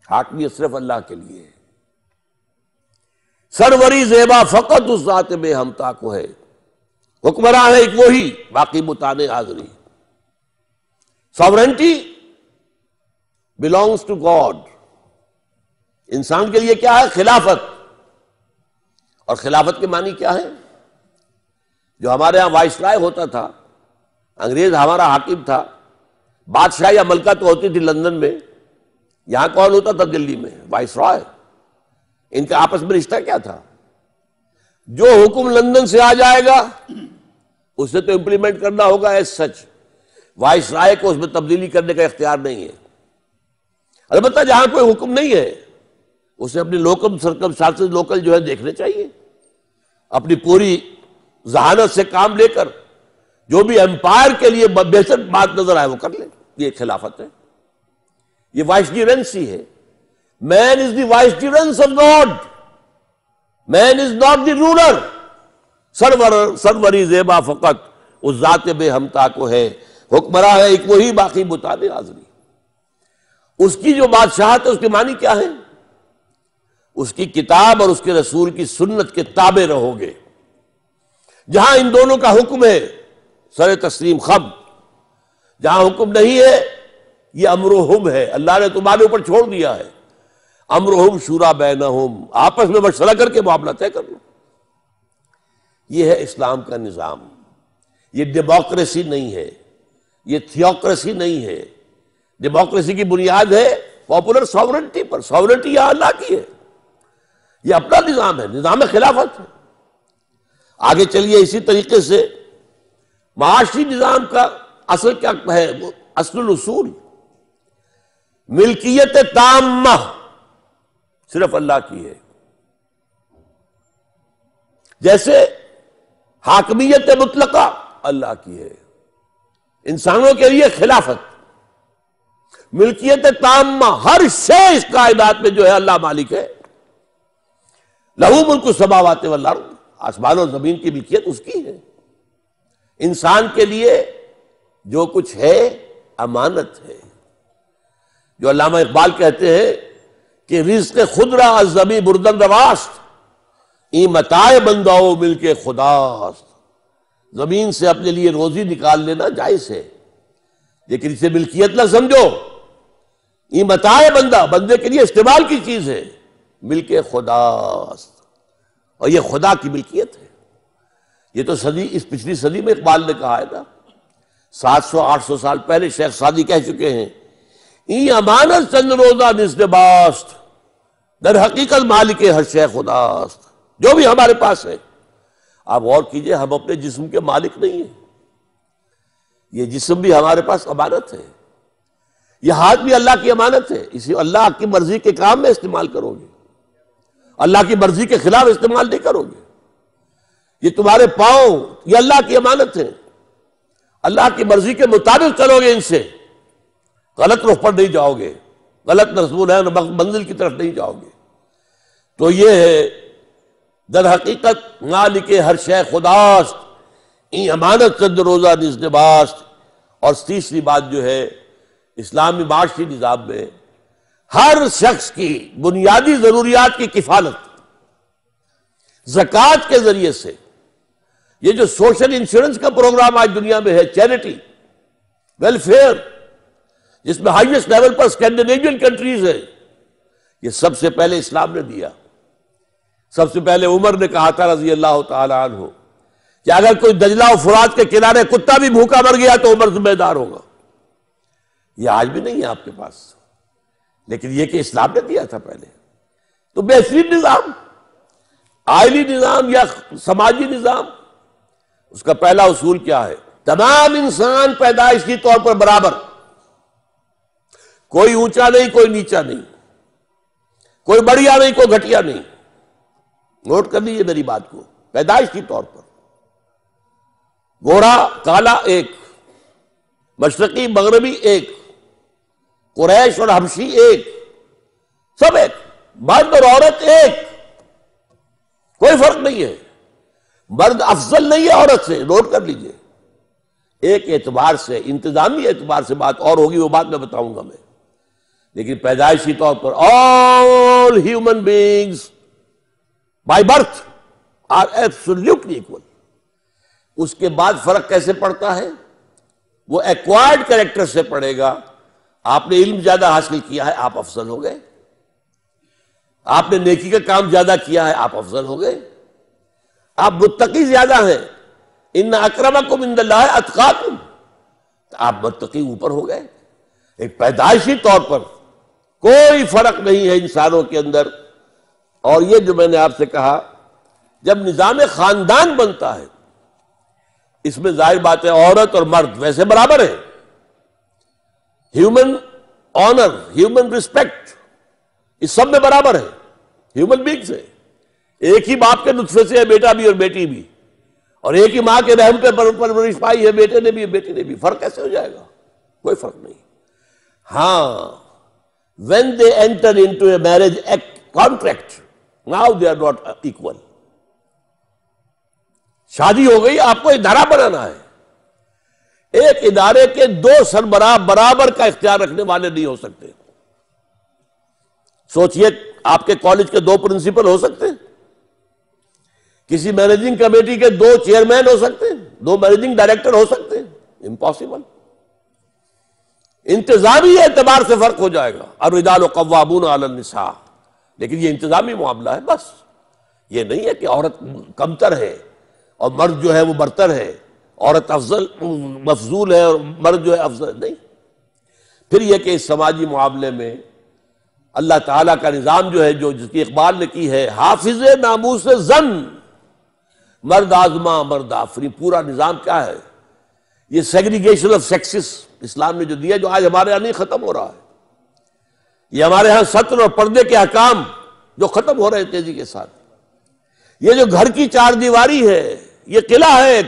حاکمیت صرف اللہ کے لیے ہے۔ سروری زیبا فقط اس ذات بے ہمتا کو ہے، حکمراں ہے ایک وہی، باقی بتانے حاضری۔ Sovereignty belongs to God۔ انسان کے لیے کیا ہے؟ خلافت۔ اور خلافت کے معنی کیا ہے؟ جو ہمارے ہاں وائسرائے ہوتا تھا، انگریز ہمارا حاکم تھا، بادشاہ یا ملکہ تو ہوتی تھی لندن میں، یہاں کون ہوتا تھا دلی میں؟ وائسرائے۔ ان کا آپس میں رشتہ کیا تھا؟ جو حکم لندن سے آ جائے گا اسے تو امپلیمنٹ کرنا ہوگا ایز سچ، وائسرائے کو اس میں تبدیلی کرنے کا اختیار نہیں ہے۔ البتہ جہاں کوئی حکم نہیں ہے اسے اپنی لوکل سرکمسٹانسز لوکل جو ہے دیکھنے چاہیے، اپنی پوری ذہانت سے کام لے کر جو بھی امپائر کے لیے بہتر بات نظر آئے وہ کر لے۔ یہ خلافت ہے، یہ وائسریجنسی ہے۔ Man is the vicegerent of God, man is not the ruler. سروری زیبا فقط اس ذات بے ہمتا کو ہے، حکمراں ہے ایک وہی، باقی بتانے حاضری۔ اس کی جو بادشاہت ہے اس کے معنی کیا ہے؟ اس کی کتاب اور اس کے رسول کی سنت کے تابع رہو گے۔ جہاں ان دونوں کا حکم ہے سر تسلیم خم، جہاں حکم نہیں ہے یہ امرہم ہے، اللہ نے تمہارے اوپر چھوڑ دیا ہے۔ امرہم شورا بینہم، آپس میں مشورہ کر کے معاملہ طے کر لو۔ یہ ہے اسلام کا نظام۔ یہ ڈیموکریسی نہیں ہے، یہ تھیوکریسی نہیں ہے۔ ڈیموکریسی کی بنیاد ہے پاپولر ساورنٹی پر، ساورنٹی یہاں اللہ کی ہے، یہ اپنا نظام ہے، نظام خلافت ہے۔ آگے چلیے اسی طریقے سے معاشی نظام کا اصل کیا ہے؟ اصل الاصول ملکیت تامہ صرف اللہ کی ہے۔ جیسے حاکمیت مطلقہ اللہ کی ہے، انسانوں کے لیے خلافت، ملکیت تامہ، ہر شے اس کائنات میں جو ہے اللہ مالک ہے۔ لہو ملک السماوات والارض، آسمان اور زمین کی ملکیت اس کی ہے۔ انسان کے لیے جو کچھ ہے امانت ہے۔ جو علامہ اقبال کہتے ہیں کہ رزق خود را از زمیں بردن رواست، این متاع بنداؤ مل کے خداست۔ زمین سے اپنے لیے روزی نکال لینا جائز ہے، لیکن اسے ملکیت نہ سمجھو۔ یہ متاع بندہ، بندے کے لیے استعمال کی چیز ہے، ملک خداست، اور یہ خدا کی ملکیت ہے۔ یہ تو اس پچھلی صدی میں اقبال نے کہا ہے نا، 700-800 سال پہلے شیخ سعدی کہہ چکے ہیں، این امانت چند روزہ نزد باست، در حقیقت مالک ہر شے خداست۔ جو بھی ہمارے پاس ہے، آپ غور کیجئے، ہم اپنے جسم کے مالک نہیں ہیں، یہ جسم بھی ہمارے پاس امانت ہے، یہ ہاتھ بھی اللہ کی امانت ہے، اسی اللہ کی مرضی کے کام میں استعمال کرو گے، اللہ کی مرضی کے خلاف استعمال نہیں کرو گے۔ یہ تمہارے پاؤں، یہ اللہ کی امانت ہے، اللہ کی مرضی کے مطابق چلو گے، ان سے غلط رخ پر نہیں جاؤ گے، غلط رسول ہے منزل کی طرف نہیں جاؤ گے۔ تو یہ ہے در حقیقت مالک ہر شے خداست، این امانت چند روزہ نزد باست۔ اور تیسری بات جو ہے، اسلامی معاشی نظام میں ہر شخص کی بنیادی ضروریات کی کفالت زکوٰۃ کے ذریعے سے۔ یہ جو سوشل انشورنس کا پروگرام آج دنیا میں ہے، چیریٹی، ویلفیئر، جس میں ہائیسٹ لیول پر اسکینڈینیوین کنٹریز ہے، یہ سب سے پہلے اسلام نے دیا۔ سب سے پہلے عمر نے کہا تھا رضی اللہ تعالی عنہ کہ اگر کوئی دجلہ و فرات کے کنارے کتا بھی بھوکا مر گیا تو عمر ذمہ دار ہوگا۔ یہ آج بھی نہیں ہے آپ کے پاس، لیکن یہ کہ اسلام نے دیا تھا پہلے۔ تو بہترین نظام، آئلی نظام یا سماجی نظام، اس کا پہلا اصول کیا ہے؟ تمام انسان پیدائشی طور پر برابر، کوئی اونچا نہیں، کوئی نیچا نہیں، کوئی بڑھیا نہیں، کوئی گھٹیا نہیں۔ نوٹ کر لیجیے میری بات کو، پیدائشی طور پر گورا کالا ایک، مشرقی مغربی ایک، قریش اور حبشی ایک، سب ایک، مرد اور عورت ایک، کوئی فرق نہیں ہے۔ مرد افضل نہیں ہے عورت سے، نوٹ کر لیجئے۔ ایک اعتبار سے، انتظامی اعتبار سے بات اور ہوگی، وہ بات میں بتاؤں گا میں، لیکن پیدائشی طور پر all human beings by birth are absolutely equal. اس کے بعد فرق کیسے پڑتا ہے؟ وہ ایکوائرڈ کریکٹر سے پڑے گا. آپ نے علم زیادہ حاصل کیا ہے، آپ افضل ہو گئے. آپ نے نیکی کا کام زیادہ کیا ہے، آپ افضل ہو گئے. آپ متقی زیادہ ہیں، ان اکرمکم عند اللہ اتقاکم، آپ متقی اوپر ہو گئے. ایک پیدائشی طور پر کوئی فرق نہیں ہے انسانوں کے اندر. اور یہ جو میں نے آپ سے کہا، جب نظام خاندان بنتا ہے، اس میں ظاہر بات ہے عورت اور مرد ویسے برابر ہیں. ہیومن آنر، ہیومن رسپیکٹ، اس سب میں برابر ہے. ہیومن بینگز ہے، ایک ہی باپ کے نطفے سے ہے بیٹا بھی اور بیٹی بھی، اور ایک ہی ماں کے رحم پہ پرورش پائی ہے بیٹے نے بھی بیٹی نے بھی. فرق کیسے ہو جائے گا؟ کوئی فرق نہیں. ہاں when they enter into a marriage contract, now they are not equal. شادی ہو گئی، آپ کو ادارہ بنانا ہے. ایک ادارے کے دو سربراہ برابر کا اختیار رکھنے والے نہیں ہو سکتے. سوچئے آپ کے کالج کے دو پرنسپل ہو سکتے ہیں؟ کسی مینیجنگ کمیٹی کے دو چیئرمین ہو سکتے ہیں؟ دو مینیجنگ ڈائریکٹر ہو سکتے ہیں؟ امپاسبل. انتظامی اعتبار سے فرق ہو جائے گا. الرجال قوامون علی النساء، لیکن یہ انتظامی معاملہ ہے بس. یہ نہیں ہے کہ عورت کمتر ہے اور مرد جو ہے وہ برتر ہے، عورت افضل مفضول ہے اور مرد جو ہے افضل نہیں. پھر یہ کہ اس سماجی معاملے میں اللہ تعالیٰ کا نظام جو ہے، جو جس کی اقبال نے کی ہے، حافظ ناموس زن مرد آزما مرد آفری. پورا نظام کیا ہے؟ یہ سیگریگیشن آف سیکسز اسلام نے جو دیا، جو آج ہمارے ہاں نہیں ختم ہو رہا ہے. یہ ہمارے ہاں سطر اور پردے کے احکام جو ختم ہو رہے ہیں تیزی کے ساتھ. یہ جو گھر کی چار دیواری ہے، یہ قلعہ ہے ایک،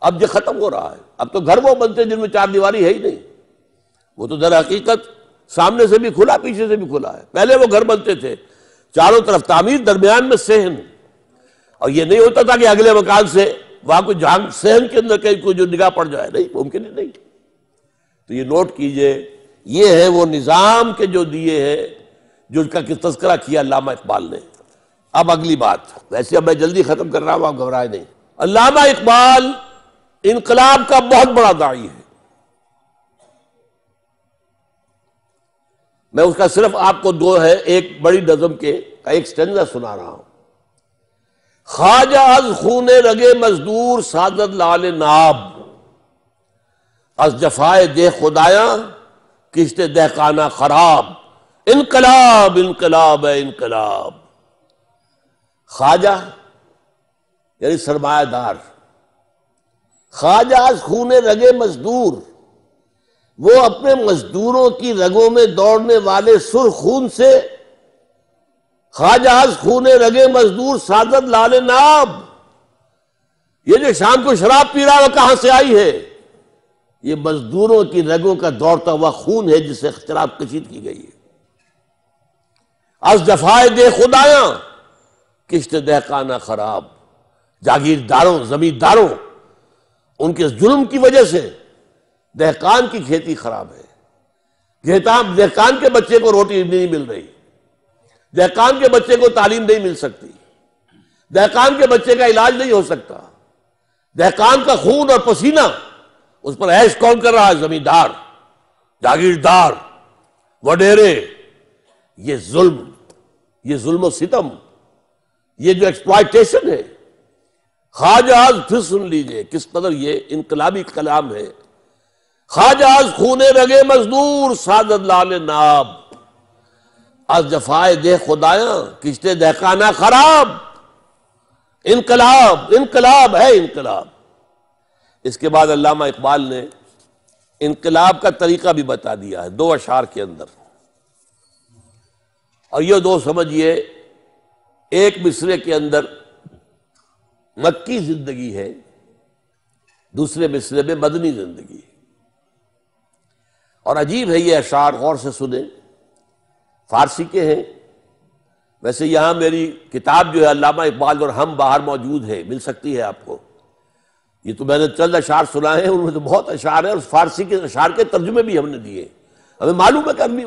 اب یہ ختم ہو رہا ہے. اب تو گھر وہ بنتے جن میں چار دیواری ہے ہی نہیں. وہ تو در حقیقت سامنے سے بھی کھلا، پیچھے سے بھی کھلا ہے. پہلے وہ گھر بنتے تھے چاروں طرف تعمیر، درمیان میں صحن، اور یہ نہیں ہوتا تھا کہ اگلے مکان سے وہاں کوئی جہاں صحن کے اندر کہیں کوئی جو نگاہ پڑ جائے. نہیں، ممکن ہی نہیں. تو یہ نوٹ کیجئے، یہ ہے وہ نظام کے جو دیے ہیں، جو ان کا تذکرہ کیا علامہ اقبال نے. اب اگلی بات، ویسے اب میں جلدی ختم کر رہا ہوں، آپ گھبرائے نہیں. علامہ اقبال انقلاب کا بہت بڑا داعی ہے. میں اس کا صرف آپ کو دو ہے ایک بڑی نظم کے کا ایک سٹینزا سنا رہا ہوں. خواجہ از خون رگے مزدور سازد لال ناب، از جفائے دہ خدایاں کشت دہقانہ خراب. انقلاب انقلاب ہے انقلاب. خواجہ یعنی سرمایہ دار، خواجہ از خون رگے مزدور، وہ اپنے مزدوروں کی رگوں میں دوڑنے والے سرخ خون سے. خواجہ از خون رگے مزدور سازد لال ناب، یہ جو شام کو شراب پی رہا ہے وہ کہاں سے آئی ہے؟ یہ مزدوروں کی رگوں کا دوڑتا ہوا خون ہے جس سے شراب کشید کی گئی ہے. از جفائے دے خدایاں کشت دہقانہ خراب، جاگیرداروں زمینداروں ان کے ظلم کی وجہ سے دہقان کی کھیتی خراب ہے. دہقان کے بچے کو روٹی نہیں مل رہی، دہقان کے بچے کو تعلیم نہیں مل سکتی، دہقان کے بچے کا علاج نہیں ہو سکتا. دہقان کا خون اور پسینہ اس پر عیش کون کر رہا ہے؟ زمیندار، جاگیردار، وڈیرے. یہ ظلم و ستم، یہ جو ایکسپلائٹیشن ہے. خواجہ از، پھر سن لیجئے کس قدر یہ انقلابی کلام ہے. خواجہ از خون رگے مزدور سازد لال ناب، از جفائے دہ خدایاں کشت دہقانہ خراب. انقلاب انقلاب ہے انقلاب. اس کے بعد علامہ اقبال نے انقلاب کا طریقہ بھی بتا دیا ہے دو اشعار کے اندر. اور یہ دو سمجھیے، ایک مصرے کے اندر مکی زندگی ہے، دوسرے مصرے میں مدنی زندگی ہے. اور عجیب ہے یہ اشعار، غور سے سنیں. فارسی کے ہیں. ویسے یہاں میری کتاب جو ہے علامہ اقبال اور ہم باہر موجود ہے، مل سکتی ہے آپ کو. یہ تو میں نے چند اشعار سنائے ہیں، ان میں تو بہت اشعار ہیں، اور فارسی کے اشعار کے ترجمے بھی ہم نے دیے. ہمیں معلوم ہے کہ